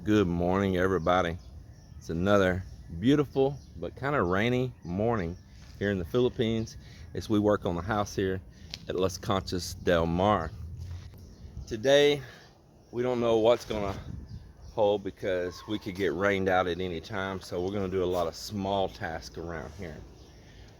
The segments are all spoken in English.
Good morning, everybody. It's another beautiful but kind of rainy morning here in the Philippines as we work on the house here at Las Conchas del Mar. Today, we don't know what's gonna hold because we could get rained out at any time, so we're gonna do a lot of small tasks around here.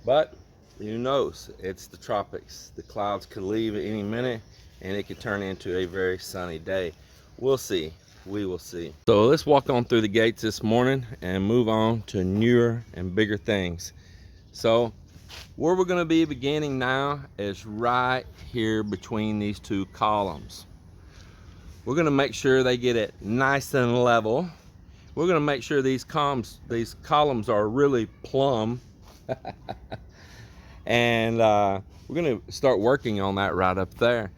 But who knows? It's the tropics. The clouds could leave at any minute and it could turn into a very sunny day. We'll see. We will see. So let's walk on through the gates this morning and move on to newer and bigger things. So where we're going to be beginning now is right here between these two columns. We're going to make sure they get it nice and level. We're going to make sure these columns are really plumb. And we're going to start working on that right up there.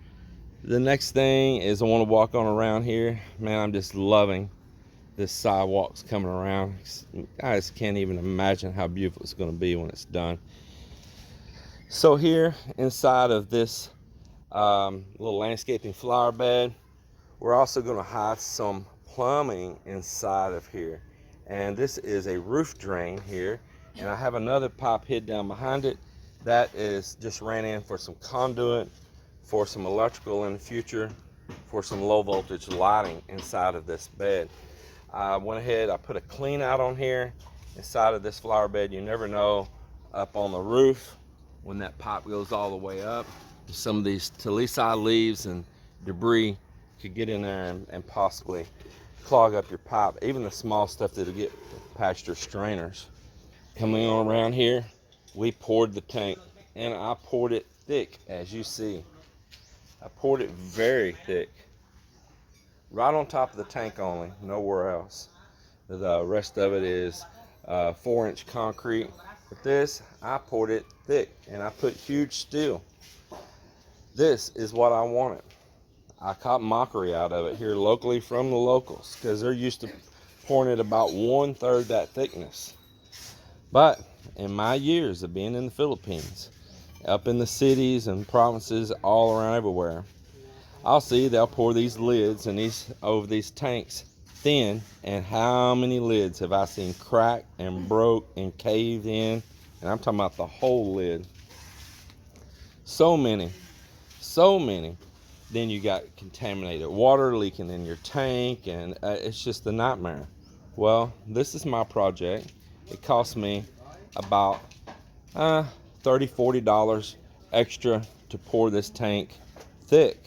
The next thing is I want to walk on around here. Man, I'm just loving this sidewalks coming around. I just can't even imagine how beautiful it's going to be when it's done. So here inside of this little landscaping flower bed, we're also going to hide some plumbing inside of here. And this is a roof drain here. And I have another pipe hid down behind it that is just ran in for some conduit, for some electrical in the future, for some low voltage lighting inside of this bed. I went ahead, I put a clean out on here inside of this flower bed. You never know up on the roof when that pipe goes all the way up. Some of these Talisai leaves and debris could get in there and possibly clog up your pipe. Even the small stuff that'll get past your strainers. Coming on around here, we poured the tank, and I poured it thick, as you see. I poured it very thick, right on top of the tank only, nowhere else. The rest of it is 4-inch concrete. But this, I poured it thick, and I put huge steel. This is what I wanted. I caught mockery out of it here locally from the locals because they're used to pouring it about 1/3 that thickness. But in my years of being in the Philippines, up in the cities and provinces all around everywhere, I'll see they'll pour these lids and over these tanks thin, and how many lids have I seen crack and broke and caved in? And I'm talking about the whole lid. So many. Then you got contaminated water leaking in your tank, and it's just a nightmare. Well, this is my project. It cost me about $30-$40 extra to pour this tank thick.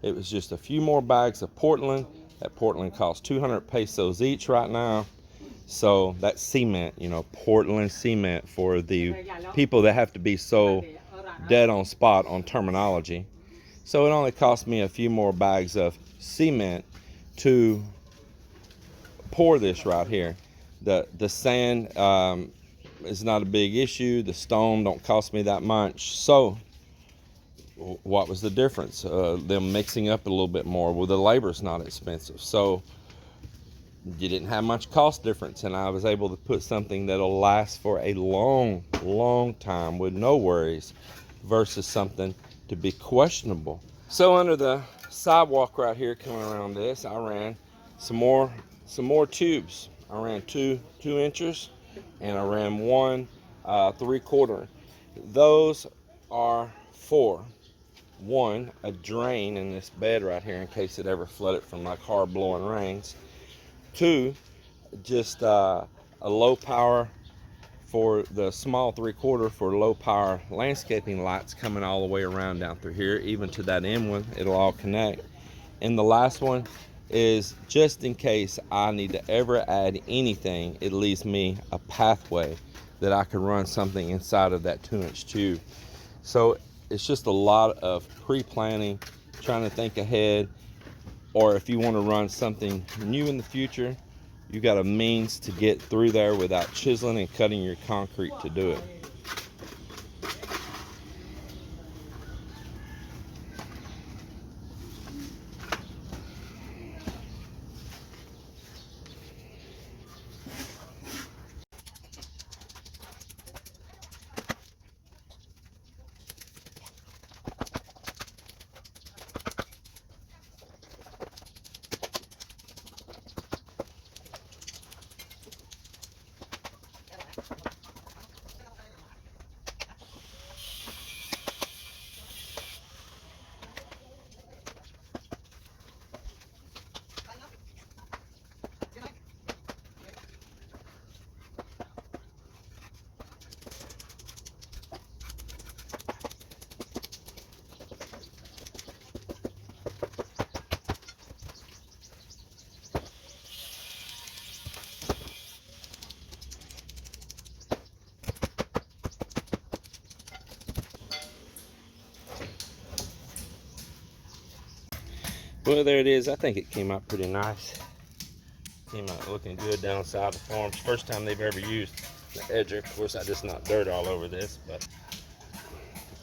It was just a few more bags of Portland. That Portland costs 200 pesos each right now. So that's cement, Portland cement for the people that have to be so dead on spot on terminology. So it only cost me a few more bags of cement to pour this right here. The sand is not a big issue. The stone don't cost me that much. So what was the difference? Them mixing up a little bit more. Well, the labor's not expensive. So you didn't have much cost difference, and I was able to put something that'll last for a long time with no worries versus something to be questionable. So under the sidewalk right here coming around this, I ran some more tubes. I ran two inches, and I ran one 3/4. Those are for one, a drain in this bed right here in case it ever flooded from like hard blowing rains. Two, just a low power for the small 3/4 for low power landscaping lights coming all the way around down through here, even to that end one. It'll all connect. And the last one is just in case I need to ever add anything, it leaves me a pathway that I can run something inside of that 2-inch tube. So it's just a lot of pre-planning, trying to think ahead, or if you want to run something new in the future, you got a means to get through there without chiseling and cutting your concrete to do it. Well, there it is. I think it came out pretty nice. Came out looking good down the side of the farms. First time they've ever used the edger. Of course, I just knocked dirt all over this, but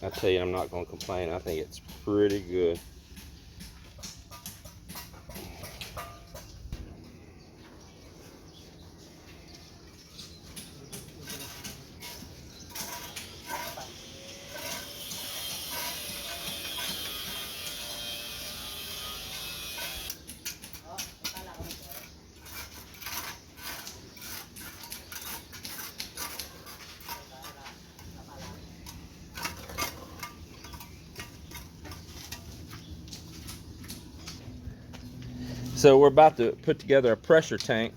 I tell you, I'm not going to complain. I think it's pretty good. So we're about to put together a pressure tank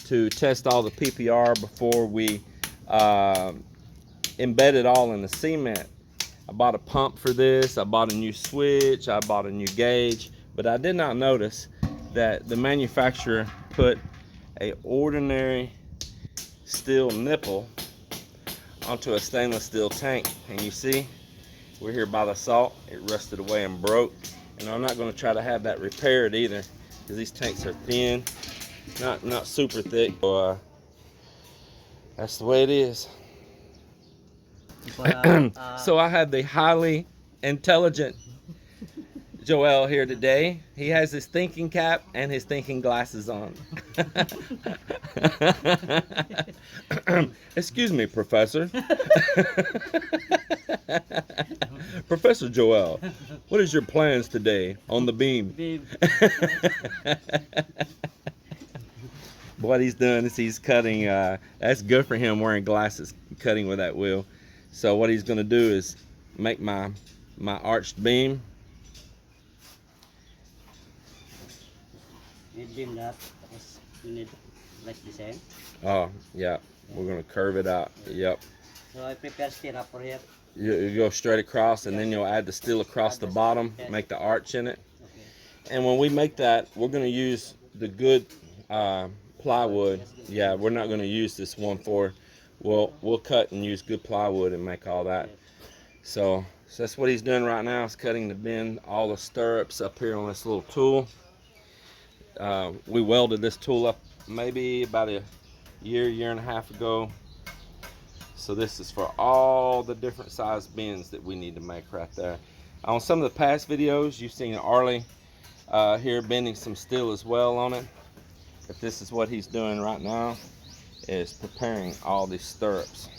to test all the PPR before we embed it all in the cement. I bought a pump for this, I bought a new switch, I bought a new gauge, but I did not notice that the manufacturer put a ordinary steel nipple onto a stainless steel tank. And you see, we're here by the salt, it rusted away and broke. And I'm not going to try to have that repaired either, because these tanks are thin, not super thick. So, that's the way it is. So I have the highly intelligent Joel here today. He has his thinking cap and his thinking glasses on. Excuse me, Professor. Professor Joel, what is your plans today on the beam? What he's doing is he's cutting. That's good for him, wearing glasses, cutting with that wheel. So what he's going to do is make my arched beam. Beam that, you need like the same. Oh, yeah. We're going to curve it out. Yep. So I prepare stirrup for it. You go straight across, and then you'll add the steel across the bottom, make the arch in it. Okay. And when we make that, we're going to use the good plywood. Yeah, we're not going to use this 1/4. We'll cut and use good plywood and make all that. So that's what he's doing right now, is cutting the bend, all the stirrups up here on this little tool. We welded this tool up maybe about a year and a half ago. So this is for all the different size bends that we need to make right there. On some of the past videos, you've seen Arlie here bending some steel as well on it. But this is what he's doing right now, is preparing all these stirrups.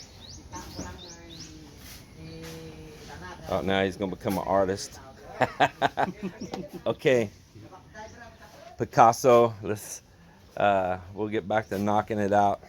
Oh, now he's gonna become an artist. Okay, Picasso, let's we'll get back to knocking it out.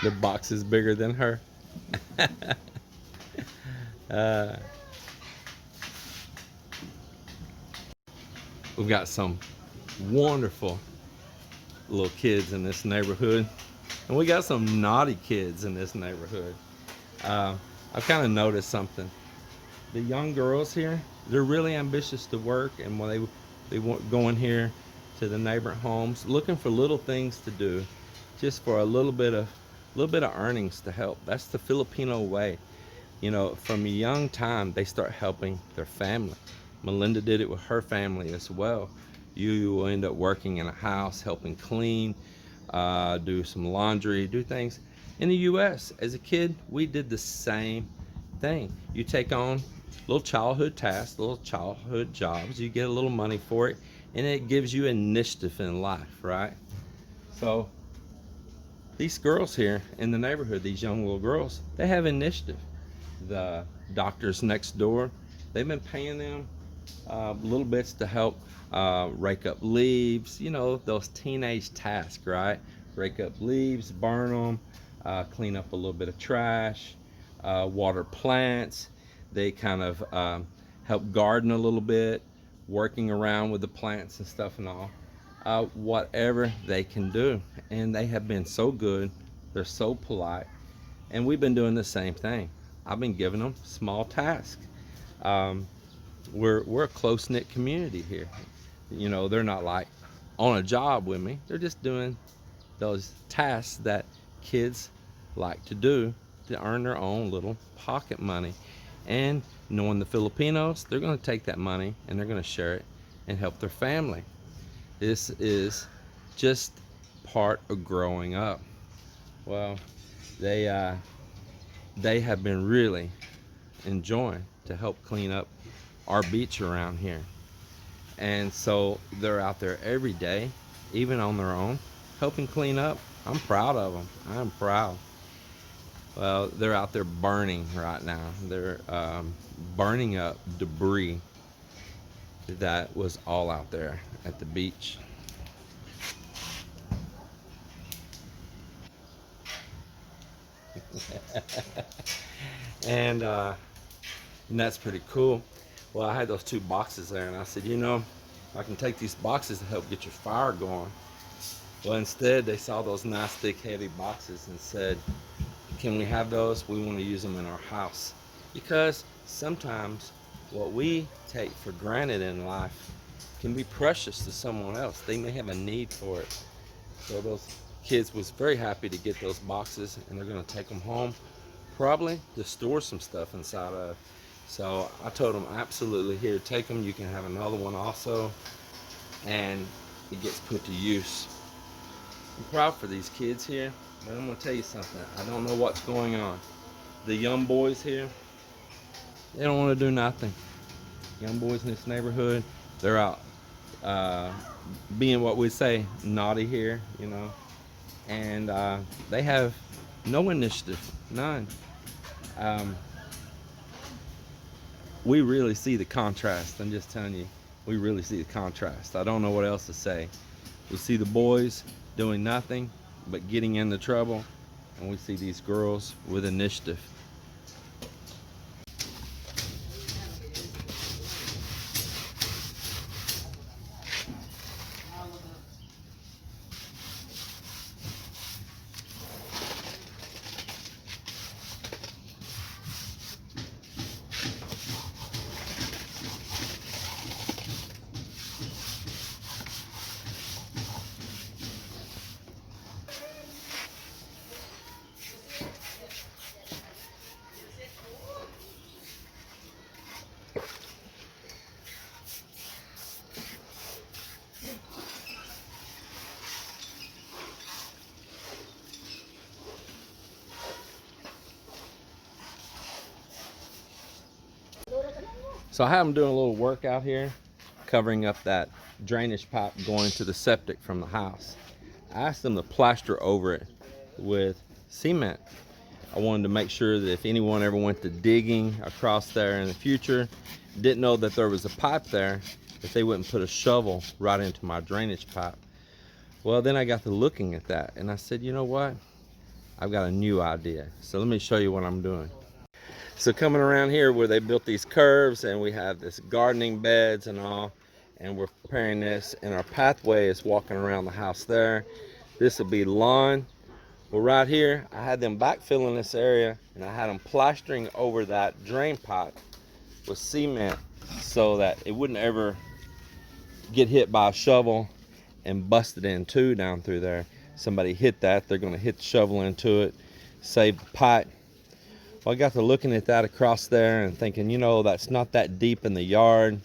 The box is bigger than her. We've got some wonderful little kids in this neighborhood, and we got some naughty kids in this neighborhood. I've kind of noticed something. The young girls here, they're really ambitious to work, and when they want go in here to the neighborhood homes looking for little things to do, just for a little bit of earnings to help. That's the Filipino way. You know, from a young time they start helping their family. Melinda did it with her family as well. You will end up working in a house, helping clean, do some laundry, do things. In the US, as a kid, we did the same thing. You take on little childhood tasks, little childhood jobs, you get a little money for it, and it gives you initiative in life, right? So these girls here in the neighborhood, these young little girls, they have initiative. The doctors next door, they've been paying them little bits to help rake up leaves, you know, those teenage tasks, right? Rake up leaves, burn them, clean up a little bit of trash, water plants. They kind of help garden a little bit, working around with the plants and stuff and all. Whatever they can do. And they have been so good. They're so polite. And we've been doing the same thing. I've been giving them small tasks. We're a close-knit community here. You know, they're not like on a job with me. They're just doing those tasks that kids like to do to earn their own little pocket money. And knowing the Filipinos, they're going to take that money and they're going to share it and help their family. This is just part of growing up. Well, they have been really enjoying to help clean up our beach around here. And so they're out there every day, even on their own, helping clean up. I'm proud of them. I'm proud. Well, they're out there burning right now. They're burning up debris that was all out there at the beach. and that's pretty cool. Well, I had those 2 boxes there, and I said, you know, I can take these boxes to help get your fire going. Well, instead, they saw those nice, thick, heavy boxes and said, can we have those? We want to use them in our house. Because sometimes what we take for granted in life can be precious to someone else. They may have a need for it. So those kids was very happy to get those boxes, and they're going to take them home, probably to store some stuff inside of. So I told them, absolutely, here, take them. You can have another one also, and it gets put to use. I'm proud for these kids here, but I'm going to tell you something. I don't know what's going on. The young boys here, they don't want to do nothing. Young boys in this neighborhood, they're out being what we say naughty here, you know, and they have no initiative, none. We really see the contrast. I'm just telling you, we really see the contrast. I don't know what else to say. We see the boys doing nothing but getting into trouble, and we see these girls with initiative. So I have them doing a little work out here, covering up that drainage pipe going to the septic from the house. I asked them to plaster over it with cement. I wanted to make sure that if anyone ever went to digging across there in the future, didn't know that there was a pipe there, that they wouldn't put a shovel right into my drainage pipe. Well, then I got to looking at that, and I said, you know what? I've got a new idea. So let me show you what I'm doing. So coming around here where they built these curves, and we have this gardening beds and all, and we're preparing this, and our pathway is walking around the house there. This will be lawn. Well, right here, I had them backfilling this area, and I had them plastering over that drain pipe with cement so that it wouldn't ever get hit by a shovel and busted in two down through there. Somebody hit that, they're going to hit the shovel into it, save the pipe. Well, I got to looking at that across there and thinking, you know, that's not that deep in the yard.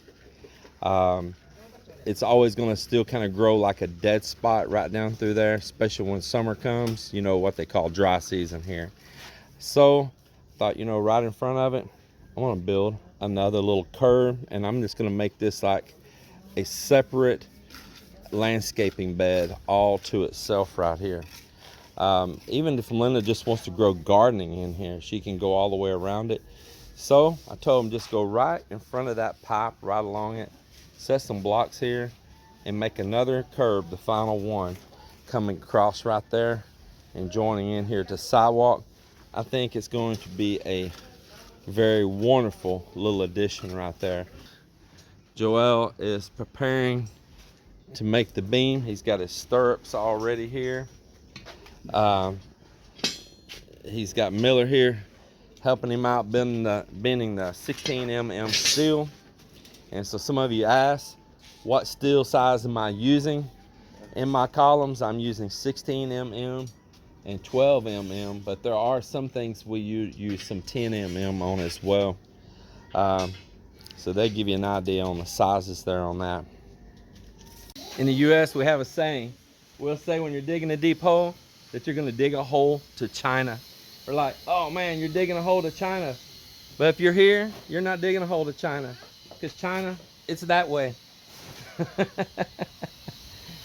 It's always going to still kind of grow like a dead spot right down through there, especially when summer comes, you know, what they call dry season here. So I thought, you know, right in front of it, I want to build another little curb, and I'm just going to make this like a separate landscaping bed all to itself right here. Even if Melinda just wants to grow gardening in here, she can go all the way around it. So I told him just go right in front of that pipe, right along it, set some blocks here, and make another curb, the final one, coming across right there and joining in here to sidewalk. I think it's going to be a very wonderful little addition right there. Joel is preparing to make the beam. He's got his stirrups already here. He's got Miller here helping him out bending the 16 mm steel. And so some of you asked, what steel size am I using in my columns? I'm using 16 mm and 12 mm, but there are some things we use some 10 mm on as well. So they give you an idea on the sizes there on that. In the US, we have a saying. We'll say when you're digging a deep hole that you're gonna dig a hole to China. We're like, oh man, you're digging a hole to China. But if you're here, you're not digging a hole to China, because China, it's that way.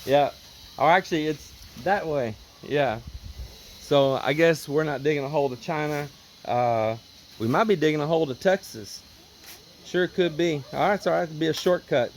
Yeah, or actually it's that way, yeah. So I guess we're not digging a hole to China. We might be digging a hole to Texas. Sure could be. All right, it's all right to be a shortcut.